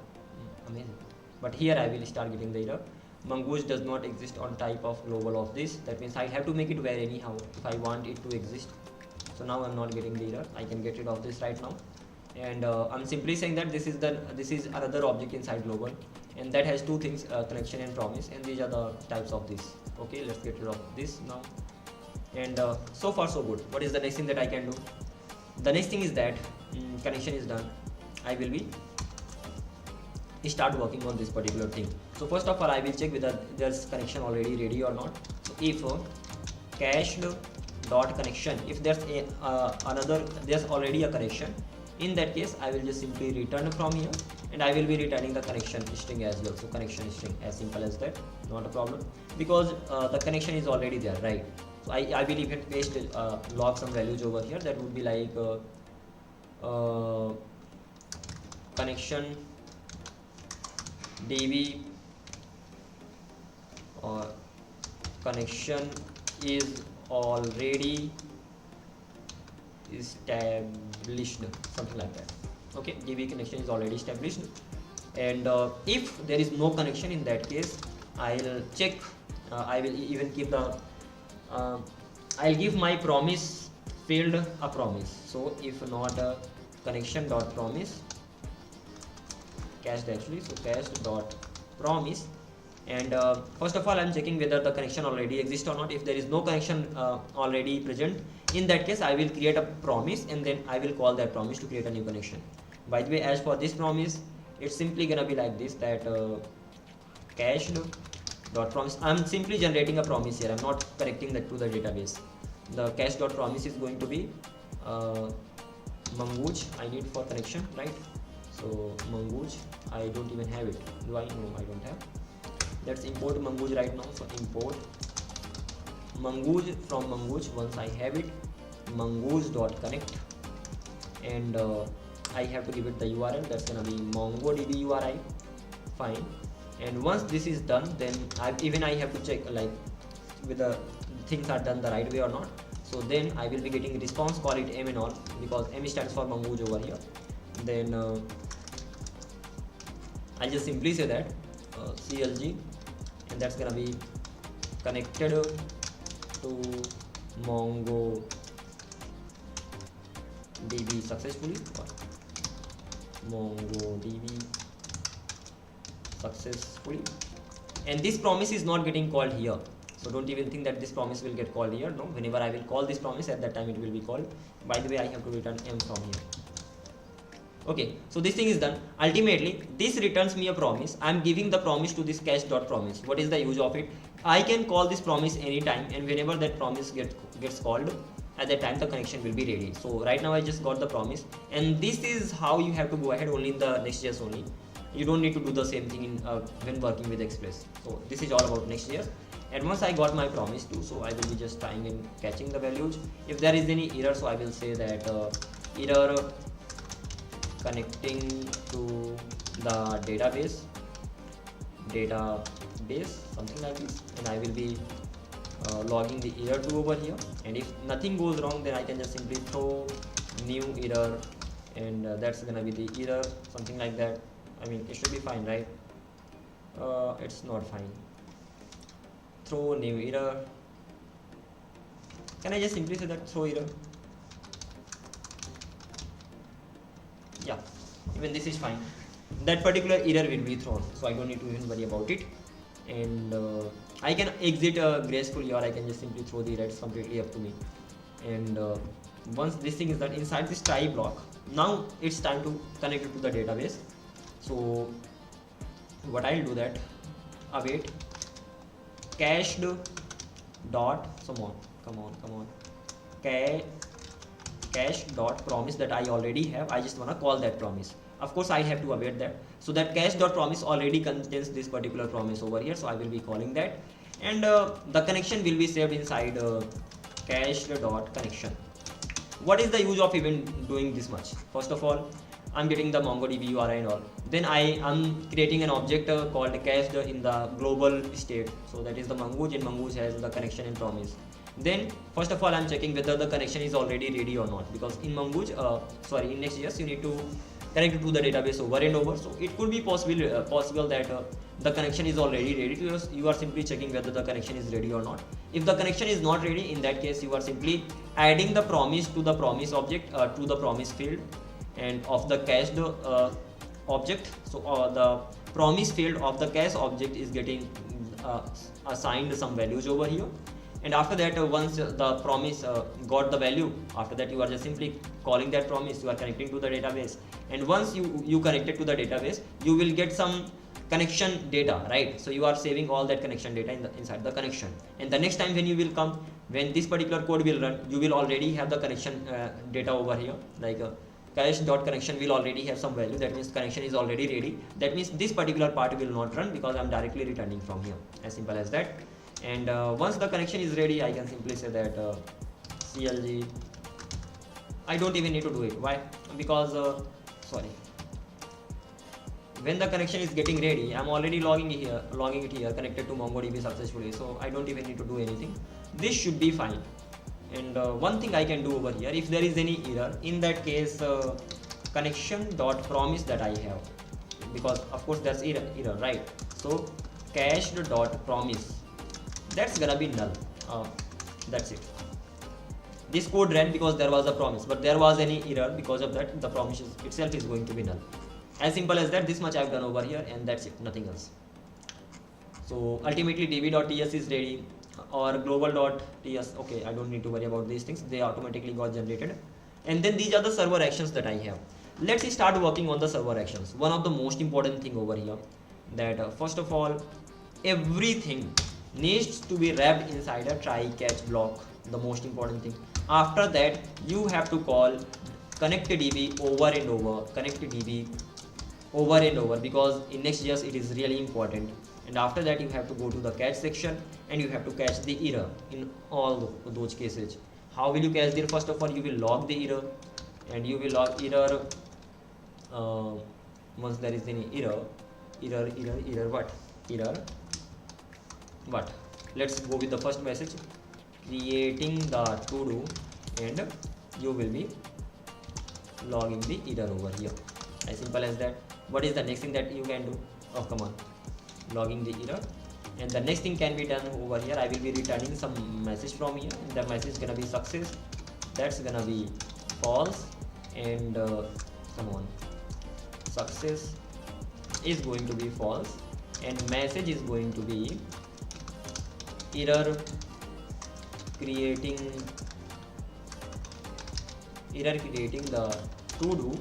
amazing. But here I will start getting the error. Mongoose does not exist on type of global of this. That means I have to make it where anyhow if I want it to exist. So now I'm not getting the error. I can get rid of this right now, and I'm simply saying that this is another object inside global, and that has two things, connection and promise, and these are the types of this. Okay, let's get rid of this now. And so far so good. What is the next thing that I can do? The next thing is that connection is done. I will be start working on this particular thing. So first of all, I will check whether there's connection already ready or not. So if cached dot connection, if there's there's already a connection, in that case I will just simply return from here, and I will be returning the connection string as well. So connection string, as simple as that, not a problem, because the connection is already there, right? So I will even paste log some values over here. That would be like connection db or connection is already established, something like that. Okay, db connection is already established, and if there is no connection, in that case I'll check, I will even keep the I'll give my promise field a promise. So if not connection dot promise cached, actually, so cached dot promise, and first of all I'm checking whether the connection already exists or not. If there is no connection already present, in that case I will create a promise, and then I will call that promise to create a new connection. By the way, as for this promise, it's simply gonna be like this, that cached dot promise. I'm simply generating a promise here. I'm not connecting that to the database. The cached dot promise is going to be Mongoose I need for connection, right? So Mongoose, I don't even have it. Do I? No, I don't have. Let's import Mongoose right now. So import Mongoose from Mongoose. Once I have it, Mongoose dot connect, and I have to give it the URL. That's gonna be MongoDB URI. Fine. And once this is done, then I have to check like whether things are done the right way or not. So then I will be getting response, call it M and all, because M stands for Mongoose over here. Then I'll just simply say that CLG, and that's gonna be connected to MongoDB successfully, or MongoDB successfully. And this promise is not getting called here, so don't even think that this promise will get called here. No, whenever I will call this promise, at that time it will be called. By the way, I have to return M from here. Okay, so this thing is done. Ultimately, this returns me a promise. I'm giving the promise to this cached.promise. What is the use of it? I can call this promise anytime, and whenever that promise gets called, at that time the connection will be ready. So right now I just got the promise, and this is how you have to go ahead only in the Next.js only. You don't need to do the same thing in, when working with Express. So this is all about Next.js. And once I got my promise too, so I will be just trying and catching the values. If there is any error, so I will say that error connecting to the database, something like this, and I will be logging the error to over here. And if nothing goes wrong, then I can just simply throw new error, and that's gonna be the error, something like that. I mean, it should be fine, right? It's not fine. Throw new error. Can I just simply say that throw error? Yeah, even this is fine. That particular error will be thrown, so I don't need to even worry about it. And I can exit gracefully, or I can just simply throw the error. It's completely up to me. And once this thing is done inside this try block, now it's time to connect it to the database. So what I'll do that, await cached dot come on cache dot promise that I already have. I just want to call that promise. Of course I have to await that, so that cache dot promise already contains this particular promise over here, so I will be calling that. And the connection will be saved inside cached dot connection. What is the use of even doing this much? First of all, I'm getting the MongoDB URI and all. Then I am creating an object called cached in the global state. So that is the Mongoose, and Mongoose has the connection and promise. Then first of all, I'm checking whether the connection is already ready or not, because in Mongoose, in Next.js, you need to connect it to the database over and over. So it could be possible that the connection is already ready. You are simply checking whether the connection is ready or not. If the connection is not ready, in that case you are simply adding the promise to the promise object, to the promise field and of the cached object. So the promise field of the cache object is getting assigned some values over here. And after that, once the promise got the value, after that you are just simply calling that promise. You are connecting to the database, and once you connected to the database, you will get some connection data, right? So you are saving all that connection data inside the connection, and the next time when you will come, when this particular code will run, you will already have the connection data over here, like cache.connection will already have some value. That means connection is already ready. That means this particular part will not run because I'm directly returning from here. As simple as that. And once the connection is ready, I can simply say that CLG. I don't even need to do it. Why? Because when the connection is getting ready, I'm already logging it here, connected to MongoDB successfully. So I don't even need to do anything. This should be fine. And one thing I can do over here, if there is any error, in that case, connection.promise that I have, because of course that's error, right? So cached.promise, that's gonna be null. That's it. This code ran because there was a promise, but there was any error. Because of that, the promise itself is going to be null. As simple as that. This much I've done over here, and that's it, nothing else. So ultimately db.ts is ready, or global.ts. Okay, I don't need to worry about these things, they automatically got generated. And then these are the server actions that I have. Let's start working on the server actions. One of the most important thing over here, that first of all, everything needs to be wrapped inside a try catch block. The most important thing. After that, you have to call connectDB over and over, connectDB over and over, because in Next.js it is really important. And after that, you have to go to the catch section and you have to catch the error in all those cases. How will you catch the error? First of all, you will log the error, and you will log error once there is any error. What? Let's go with the first message, creating the to-do, and you will be logging the error over here. As simple as that. What is the next thing that you can do? Oh, come on. Logging the error. And the next thing can be done over here. I will be returning some message from here. And the message is gonna be success. That's gonna be false. And come on. Success is going to be false. And message is going to be error creating the to-do,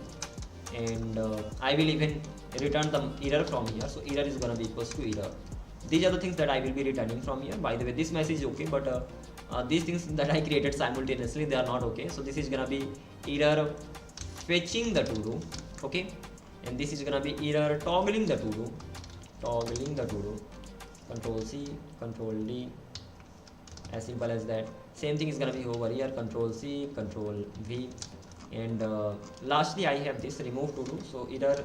and I will even return the error from here. So error is gonna be equals to error. These are the things that I will be returning from here. By the way, this message is okay, but these things that I created simultaneously, they are not okay. So this is gonna be error fetching the to-do, okay, and this is gonna be error toggling the to-do, Control C, Control D, as simple as that. Same thing is gonna be over here, Control C, Control V, and lastly I have this remove to do. So either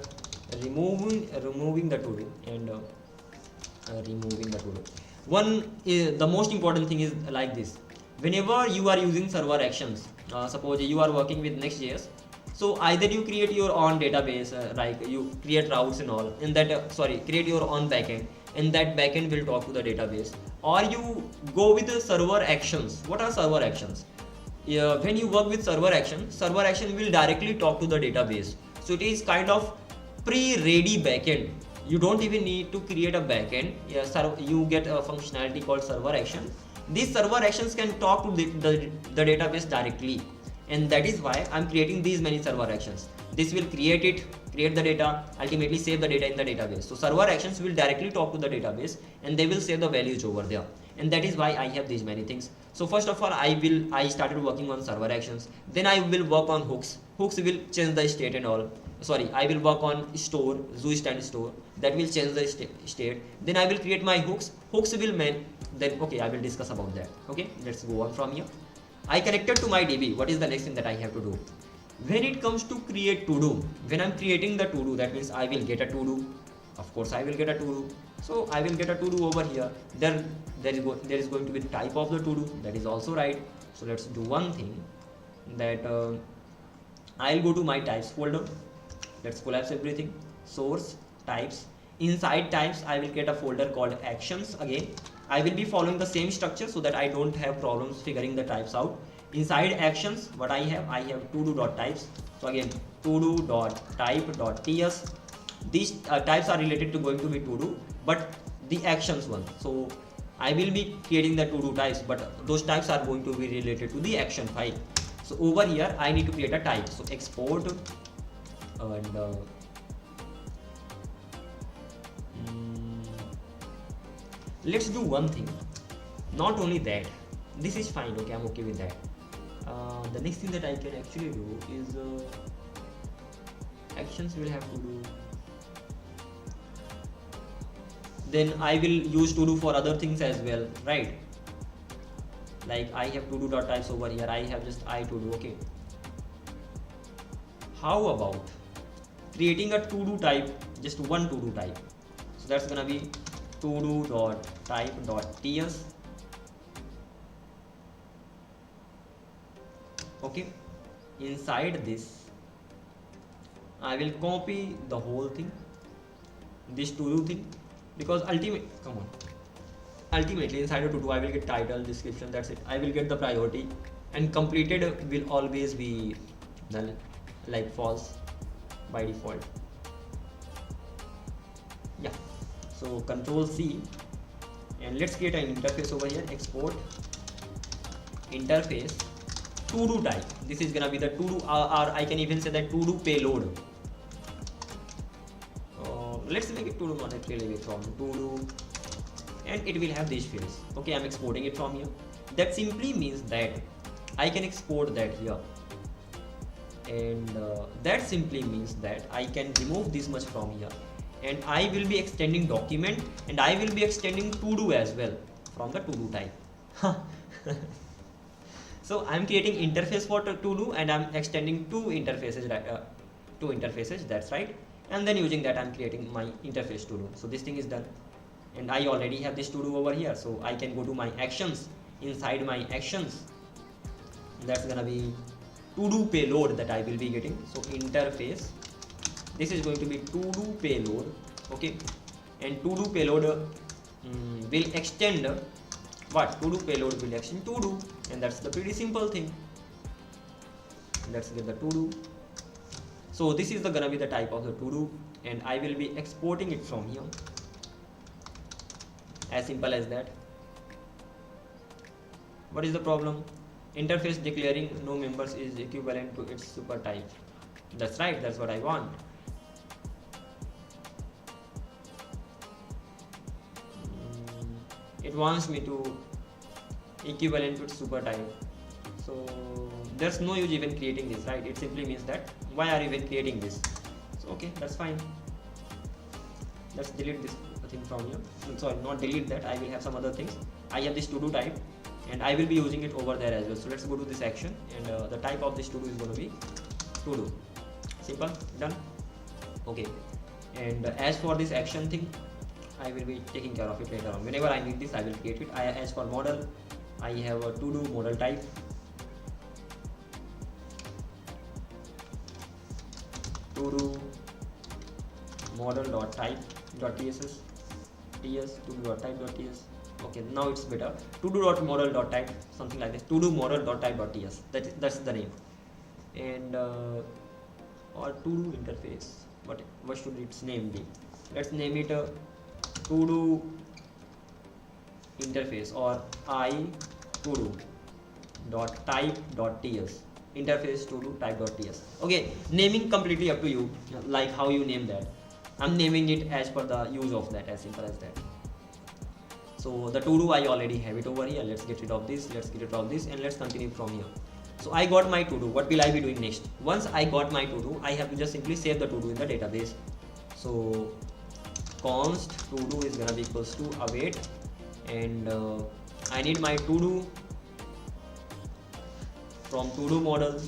removing the to do and removing the to do. One is the most important thing is like this. Whenever you are using server actions, suppose you are working with Next.js, so either you create your own database, like you create routes and all, in that create your own backend, and that backend will talk to the database, or you go with the server actions. What are server actions? When you work with server action will directly talk to the database. So it is kind of pre-ready backend. You don't even need to create a backend. You get a functionality called server action. These server actions can talk to the database directly, and that is why I'm creating these many server actions. This will create the data, ultimately save the data in the database. So server actions will directly talk to the database and they will save the values over there, and that is why I have these many things. So first of all, I started working on server actions. Then I will work on hooks. Hooks will change the state and all. Sorry, I will work on store, zoo stand store, that will change the state. Then I will create my hooks. Hooks will then okay, I will discuss about that. Okay, let's go on from here. I connected to my DB. What is the next thing that I have to do? When it comes to create to do, when I'm creating the to do, that means I will get a to do. Of course, I will get a to do. So I will get a to do over here. There is going to be the type of the to do. That is also right. So let's do one thing, that I'll go to my types folder. Let's collapse everything. Source, types. Inside types, I will get a folder called actions. Again, I will be following the same structure so that I don't have problems figuring the types out. Inside actions, what I have todo.types. So again, todo.type.ts. These types are related to going to be to do, but the actions one. So I will be creating the to do types, but those types are going to be related to the action file. So over here, I need to create a type. So export and let's do one thing. Not only that, this is fine. Okay, I'm okay with that. The next thing that I can actually do is actions will have to do. Then I will use to do for other things as well, right? Like I have to do.types over here. I have just I to do. Okay. How about creating a to do type, just one to do type? So that's gonna be to do.type.ts. Okay, inside this I will copy the whole thing, this to do thing, because ultimately inside of to do I will get title, description, that's it. I will get the priority, and completed will always be null, like false by default. Yeah, so control C, and let's create an interface over here. Export interface to do type. This is gonna be the to do, or I can even say that to do payload. Let's make it to do, not actually from to do, and it will have these fields. Okay, I'm exporting it from here. That simply means that I can export that here, and that simply means that I can remove this much from here, and I will be extending document, and I will be extending to do as well from the to do type. So I'm creating interface for to do, and I'm extending two interfaces, that's right. And then using that I'm creating my interface to do. So this thing is done, and I already have this to do over here. So I can go to my actions. Inside my actions, that's gonna be to do payload that I will be getting. So interface, this is going to be to do payload. Okay, and to do payload will extend what? To do payload will extend to do, and that's the pretty simple thing. Let's get the to do. So this is gonna be the type of the to do, and I will be exporting it from here. As simple as that. What is the problem? Interface declaring no members is equivalent to its super type. That's right, that's what I want. It wants me to equivalent to its super type. So there's no use even creating this, right? It simply means that why are you even creating this? So okay, that's fine. Let's delete this thing from here. Sorry, not delete that. I will have some other things. I have this to do type, and I will be using it over there as well. So let's go to this action, and the type of this to do is going to be to do. Simple, done. Okay, and as for this action thing, I will be taking care of it later on. Whenever I need this, I will create it. As for model, I have a to do model type. To do model.type.tss, to-do.type.ts. Okay, now it's better. To do.model.type, something like this. To do model.type.ts. That's the name. And or to-do interface. What should its name be? Let's name it to-do interface, or I to-do dot type dot ts, interface to-do type dot ts. Okay, naming completely up to you, like how you name that. I'm naming it as per the use of that, as simple as that. So the to-do, I already have it over here. Let's get rid of this, and let's continue from here. So I got my to-do. What will I be doing next? Once I got my to-do, I have to just simply save the to-do in the database. So const to-do is gonna be equals to await, and I need my to-do from to-do model.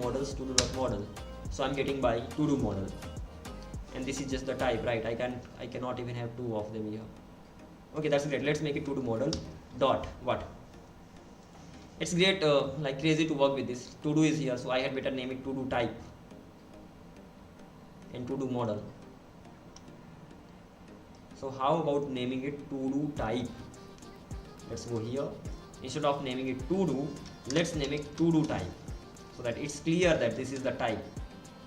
@models to-do.model. So I'm getting by to-do model, and this is just the type, right? I cannot even have two of them here. Okay, that's great. Let's make it to-do model dot what? It's great, like crazy to work with this. To-do is here, so I had better name it to-do type and to-do model. So how about naming it to-do type? Let's go here. Instead of naming it to-do, let's name it to-do type, so that it's clear that this is the type.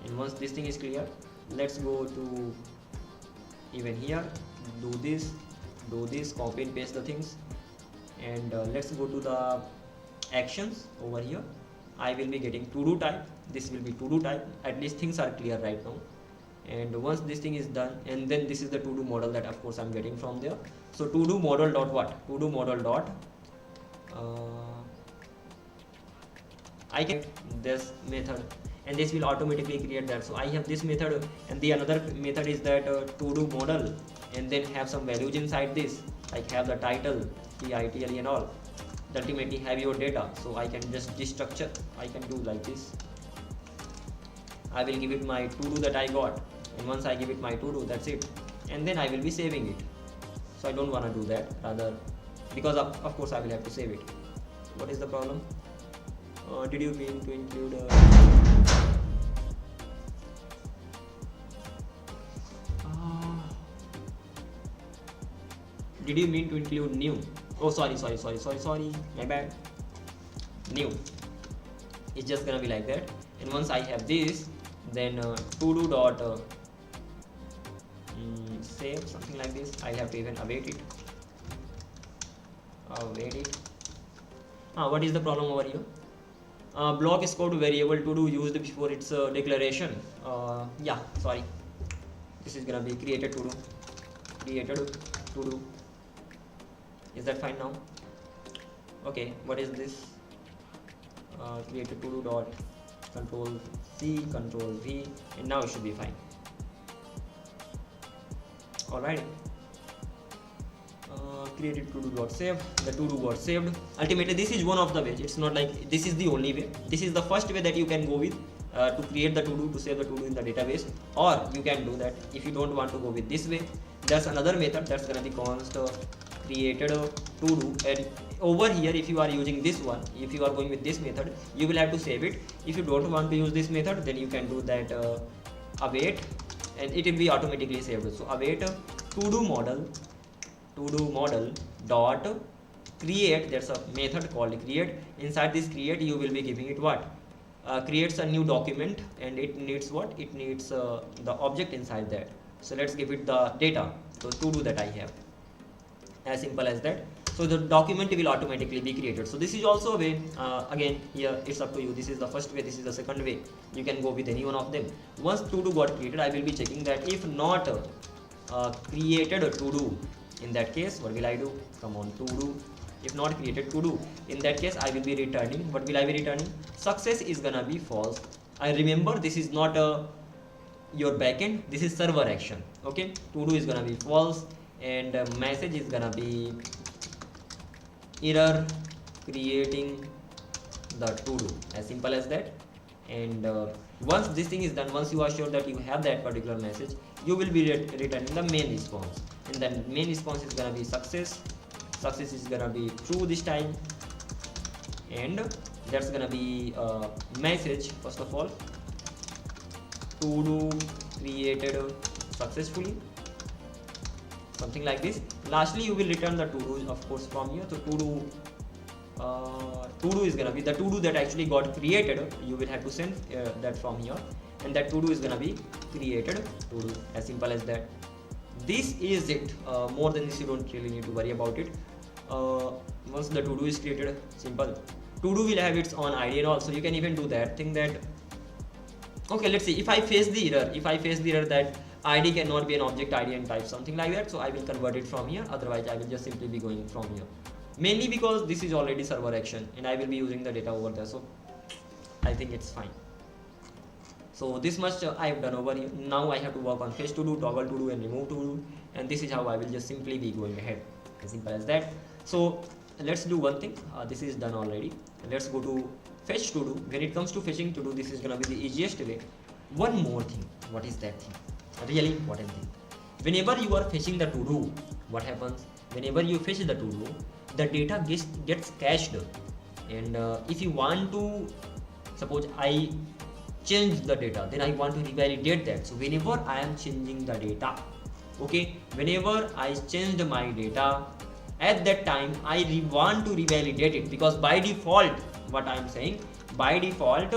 And once this thing is clear, let's go to even here, do this, copy and paste the things, and let's go to the actions over here. I will be getting to-do type, this will be to-do type. At least things are clear right now. And once this thing is done, and then this is the to-do model that of course I'm getting from there. So to-do model dot what? To-do model dot I get this method, and this will automatically create that. So I have this method, and the another method is that to-do model, and then have some values inside this, like have the title, title and all. Ultimately have your data. So I can just destructure, I can do like this. I will give it my to-do that I got, and once I give it my to-do, that's it, and then I will be saving it. So I don't want to do that, rather, because of course I will have to save it. What is the problem? Did you mean to include did you mean to include new? Oh, sorry, my bad. New, it's just gonna be like that. And once I have this, then to-do dot save, something like this. I have to even await it. What is the problem over here? Block scope variable to-do used before its declaration. Yeah, sorry, this is gonna be created to-do. Is that fine now? Okay, what is this? Created to-do dot control C, control V, and now it should be fine. Alright. Created to-do dot save. The to-do got saved. Ultimately, this is one of the ways. It's not like this is the only way. This is the first way that you can go with to create the to-do, to save the to-do in the database. Or you can do that if you don't want to go with this way. There's another method that's gonna be const created to-do, and over here, if you are using this one, if you are going with this method, you will have to save it. If you don't want to use this method, then you can do that await, and it will be automatically saved. So await to-do model dot create. There's a method called create. Inside this create, you will be giving it what? Creates a new document, and it needs what? It needs the object inside that. So let's give it the data, so to-do that I have. As simple as that. So the document will automatically be created. So this is also a way. Again, here it's up to you. This is the first way, this is the second way. You can go with any one of them. Once to-do got created, I will be checking that if not created to-do, in that case, what will I do? Come on, to-do. If not created to-do, in that case, I will be returning. What will I be returning? Success is gonna be false. I remember this is not your backend. This is server action. Okay, to-do is gonna be false, and message is gonna be error creating the to-do. As simple as that. And once this thing is done, once you are sure that you have that particular message, you will be returning the main response, and then main response is gonna be success. Success is gonna be true this time, and that's gonna be a message. First of all, to-do created successfully, something like this. Lastly, you will return the to-do, of course, from here. So to-do to-do is gonna be the to-do that actually got created. You will have to send that from here, and that to-do is gonna be created to-do, as simple as that. This is it. More than this you don't really need to worry about it. Once the to-do is created, simple. To-do will have its own ID and also you can even do that thing that, okay, let's see, if I face the error that ID cannot be an object ID and type something like that, so I will convert it from here, otherwise I will just simply be going from here, mainly because this is already server action and I will be using the data over there, so I think it's fine. So this much I have done over here. Now I have to work on fetch to do, toggle to do and remove to do, and this is how I will just simply be going ahead, as simple as that. So let's do one thing. This is done already. Let's go to fetch to do. When it comes to fetching to do, this is gonna be the easiest way. One more thing. What is that thing? A really important thing. Whenever you are fetching the to do, what happens? Whenever you fetch the to do, the data gets cached, and if you want to, suppose I change the data, then I want to revalidate that. So whenever I am changing the data, okay, whenever I changed my data, at that time I want to revalidate it, because by default, what I am saying, by default,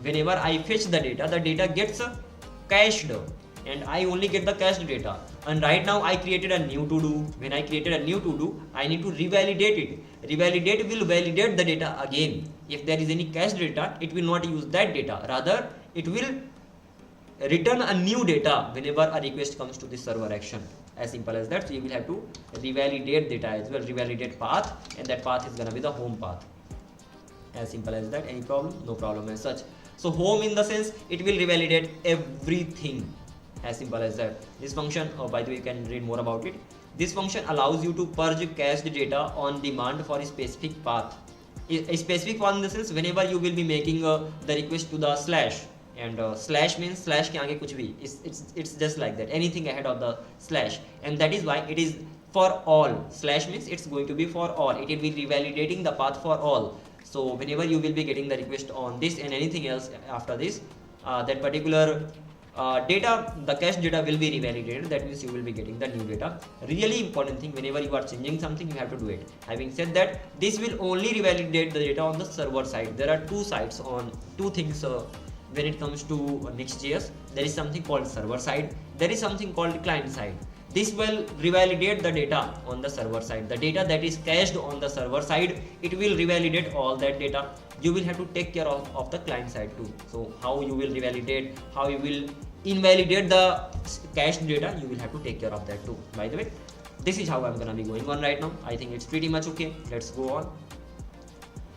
whenever I fetch the data gets cached, and I only get the cached data. And right now I created a new to do. When I created a new to do, I need to revalidate it. Revalidate will validate the data again. If there is any cached data, it will not use that data, rather it will return a new data whenever a request comes to the server action, as simple as that. So you will have to revalidate data as well, revalidate path, and that path is gonna be the home path, as simple as that. Any problem? No problem as such. So home, in the sense, it will revalidate everything, as simple as that. This function, by the way, you can read more about it. This function allows you to purge cached data on demand for a specific path. A specific path in the sense, whenever you will be making the request to the slash, and slash means slash ke aage kuch bhi, it's just like that, anything ahead of the slash, and that is why it is for all. Slash means it's going to be for all, it will be revalidating the path for all. So whenever you will be getting the request on this and anything else after this, that particular data, the cache data will be revalidated. That means you will be getting the new data. Really important thing, whenever you are changing something, you have to do it. Having said that, this will only revalidate the data on the server side. There are two sides, on two things when it comes to Next.js. There is something called server side, there is something called client side. This will revalidate the data on the server side. The data that is cached on the server side, it will revalidate all that data. You will have to take care of the client side too. So how you will revalidate, how you will invalidate the cached data, you will have to take care of that too. By the way, this is how I'm gonna be going on right now. I think it's pretty much okay. Let's go on.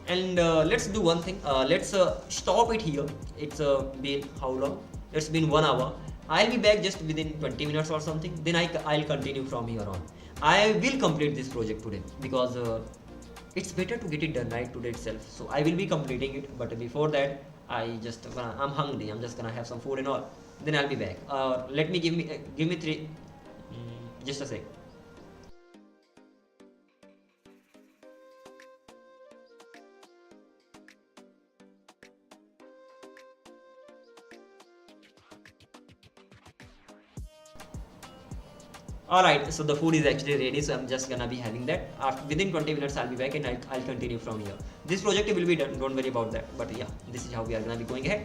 And let's do one thing. Let's stop it here. It's been how long? It's been 1 hour. I'll be back just within 20 minutes or something. Then I'll continue from here on. I will complete this project today, because it's better to get it done right today itself. So I will be completing it. But before that, I'm hungry. I'm just gonna have some food and all. Then I'll be back. Let me give me three. Just a sec. Alright, so the food is actually ready, so I'm just gonna be having that. Within 20 minutes I'll be back and I'll continue from here. This project will be done, don't worry about that. But yeah, this is how we are gonna be going ahead.